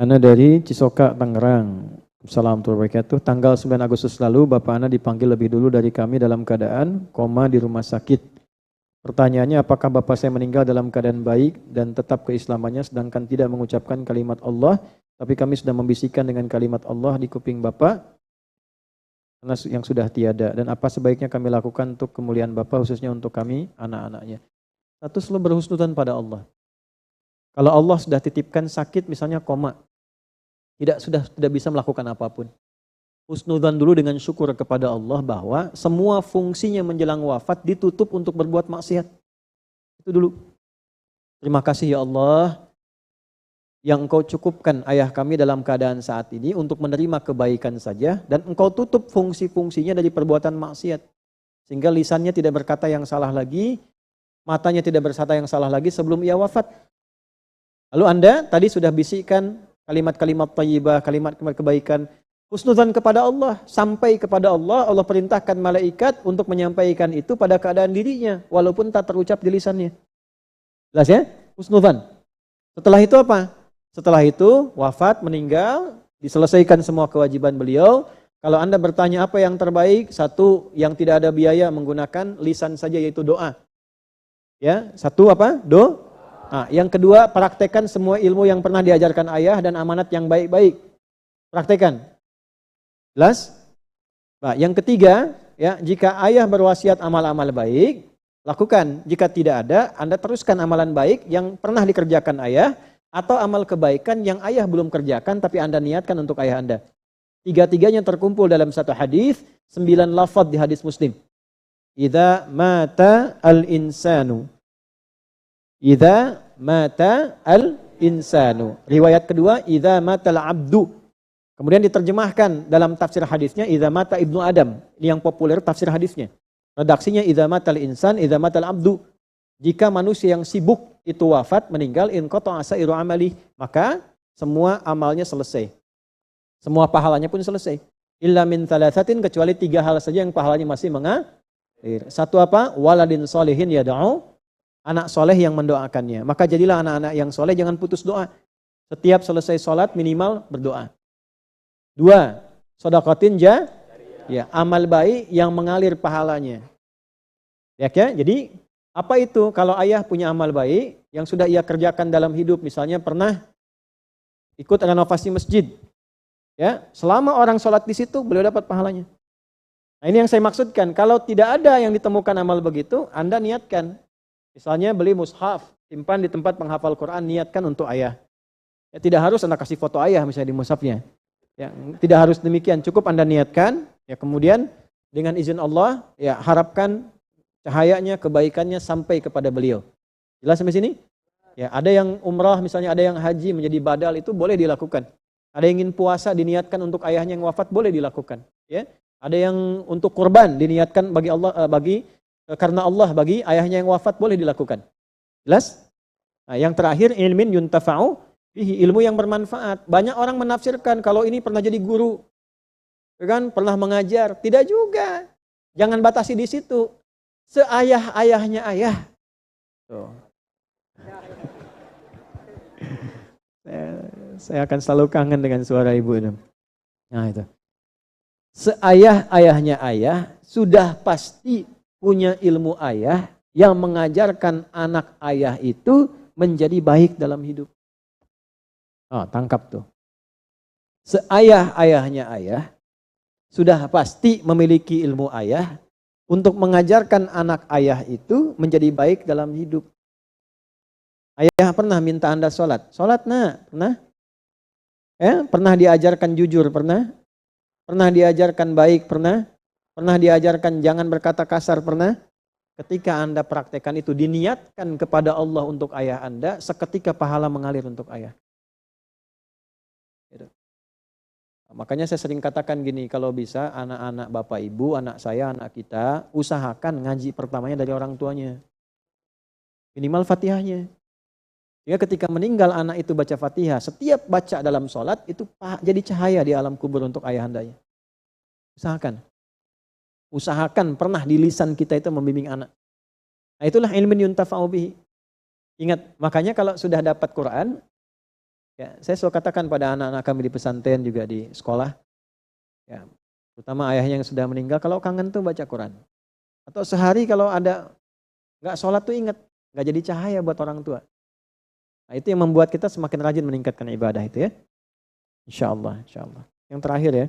Ana dari Cisoka, Tangerang. Assalamualaikum warahmatullahi wabarakatuh. Tanggal 9 Agustus lalu, Bapak Ana dipanggil lebih dulu dari kami dalam keadaan koma di rumah sakit. Pertanyaannya, apakah Bapak saya meninggal dalam keadaan baik dan tetap keislamannya sedangkan tidak mengucapkan kalimat Allah, tapi kami sudah membisikkan dengan kalimat Allah di kuping Bapak karena yang sudah tiada. Dan apa sebaiknya kami lakukan untuk kemuliaan Bapak, khususnya untuk kami, anak-anaknya. Satu, selalu berhusnudzan pada Allah. Kalau Allah sudah titipkan sakit, misalnya koma, tidak bisa melakukan apapun. Husnudzan dulu dengan syukur kepada Allah bahwa semua fungsinya menjelang wafat ditutup untuk berbuat maksiat. Itu dulu. Terima kasih ya Allah yang Engkau cukupkan ayah kami dalam keadaan saat ini untuk menerima kebaikan saja dan Engkau tutup fungsi-fungsinya dari perbuatan maksiat. Sehingga lisannya tidak berkata yang salah lagi, matanya tidak berkata yang salah lagi sebelum ia wafat. Lalu Anda tadi sudah bisikkan kalimat-kalimat thayyibah, kalimat-kalimat kebaikan, husnudzan kepada Allah, sampai kepada Allah, Allah perintahkan malaikat untuk menyampaikan itu pada keadaan dirinya, walaupun tak terucap di lisannya. Jelas ya? Husnudzan. Setelah itu apa? Setelah itu wafat, meninggal, diselesaikan semua kewajiban beliau. Kalau Anda bertanya apa yang terbaik, satu yang tidak ada biaya menggunakan lisan saja yaitu doa. Ya, satu apa? Doa. Nah, yang kedua, praktekkan semua ilmu yang pernah diajarkan ayah dan amanat yang baik-baik. Praktekkan. Jelas? Nah, yang ketiga, ya, jika ayah berwasiat amal-amal baik, lakukan. Jika tidak ada, Anda teruskan amalan baik yang pernah dikerjakan ayah atau amal kebaikan yang ayah belum kerjakan tapi Anda niatkan untuk ayah Anda. Tiga-tiganya terkumpul dalam satu hadis, 9 lafaz di hadis Muslim. Idza mata al-insanu. Idza mata al-insanu. Riwayat kedua, idza matal abdu. Kemudian diterjemahkan dalam tafsir hadisnya idza mata ibnu Adam. Ini yang populer tafsir hadisnya. Redaksinya idza matal insan, idza matal abdu. Jika manusia yang sibuk itu wafat, meninggal, in qata'a sa'iru amali, maka semua amalnya selesai. Semua pahalanya pun selesai. Illa min thalathatin, kecuali 3 hal saja yang pahalanya masih mengalir. Satu apa? Waladin solihin yad'u, anak soleh yang mendoakannya. Maka jadilah anak-anak yang soleh, jangan putus doa. Setiap selesai sholat minimal berdoa. 2, sedekatin ya, amal baik yang mengalir pahalanya. Ya, jadi apa itu? Kalau ayah punya amal baik yang sudah ia kerjakan dalam hidup, misalnya pernah ikut renovasi masjid, ya, selama orang sholat di situ beliau dapat pahalanya. Nah, ini yang saya maksudkan. Kalau tidak ada yang ditemukan amal begitu, Anda niatkan. Misalnya beli mushaf, simpan di tempat penghafal Quran, niatkan untuk ayah. Ya, tidak harus Anda kasih foto ayah misalnya di mushafnya. Ya, tidak harus demikian, cukup Anda niatkan, ya, kemudian dengan izin Allah, ya, harapkan cahayanya, kebaikannya sampai kepada beliau. Jelas sampai sini? Ya, ada yang umrah misalnya, ada yang haji menjadi badal, itu boleh dilakukan. Ada yang ingin puasa diniatkan untuk ayahnya yang wafat, boleh dilakukan. Ya, ada yang untuk kurban diniatkan bagi Allah, karena Allah bagi ayahnya yang wafat, boleh dilakukan. Jelas? Nah, yang terakhir, ilmin yuntafa'u bihi, ilmu yang bermanfaat. Banyak orang menafsirkan kalau ini pernah jadi guru, kan, pernah mengajar. Tidak juga. Jangan batasi di situ. Seayah-ayahnya ayah. Tuh. Saya akan selalu kangen dengan suara ibu itu. Nah, itu. Seayah-ayahnya ayah sudah pasti punya ilmu ayah yang mengajarkan anak ayah itu menjadi baik dalam hidup. Oh, tangkap tuh. Seayah-ayahnya ayah sudah pasti memiliki ilmu ayah untuk mengajarkan anak ayah itu menjadi baik dalam hidup. Ayah pernah minta Anda sholat? Sholat, nak? Pernah? Pernah diajarkan jujur? Pernah? Pernah diajarkan baik? Pernah? Pernah diajarkan jangan berkata kasar? Pernah? Ketika Anda praktekkan itu, diniatkan kepada Allah untuk ayah Anda, seketika pahala mengalir untuk ayah. Gitu. Makanya saya sering katakan gini, kalau bisa anak-anak bapak ibu, anak saya, anak kita, usahakan ngaji pertamanya dari orang tuanya. Minimal Fatihahnya. Ya, ketika meninggal anak itu baca Fatihah, setiap baca dalam sholat itu jadi cahaya di alam kubur untuk ayahandanya. Usahakan. Usahakan pernah di lisan kita itu membimbing anak. Nah, itulah ilmin yuntafa'u bihi. Ingat, makanya kalau sudah dapat Quran, Ya, saya selalu katakan pada anak-anak kami di pesantren juga di sekolah, ya, terutama ayahnya yang sudah meninggal, kalau kangen tuh baca Quran. Atau sehari kalau ada nggak sholat tuh ingat, nggak jadi cahaya buat orang tua. Nah, itu yang membuat kita semakin rajin meningkatkan ibadah itu ya. Insya Allah, insya Allah. Yang terakhir ya.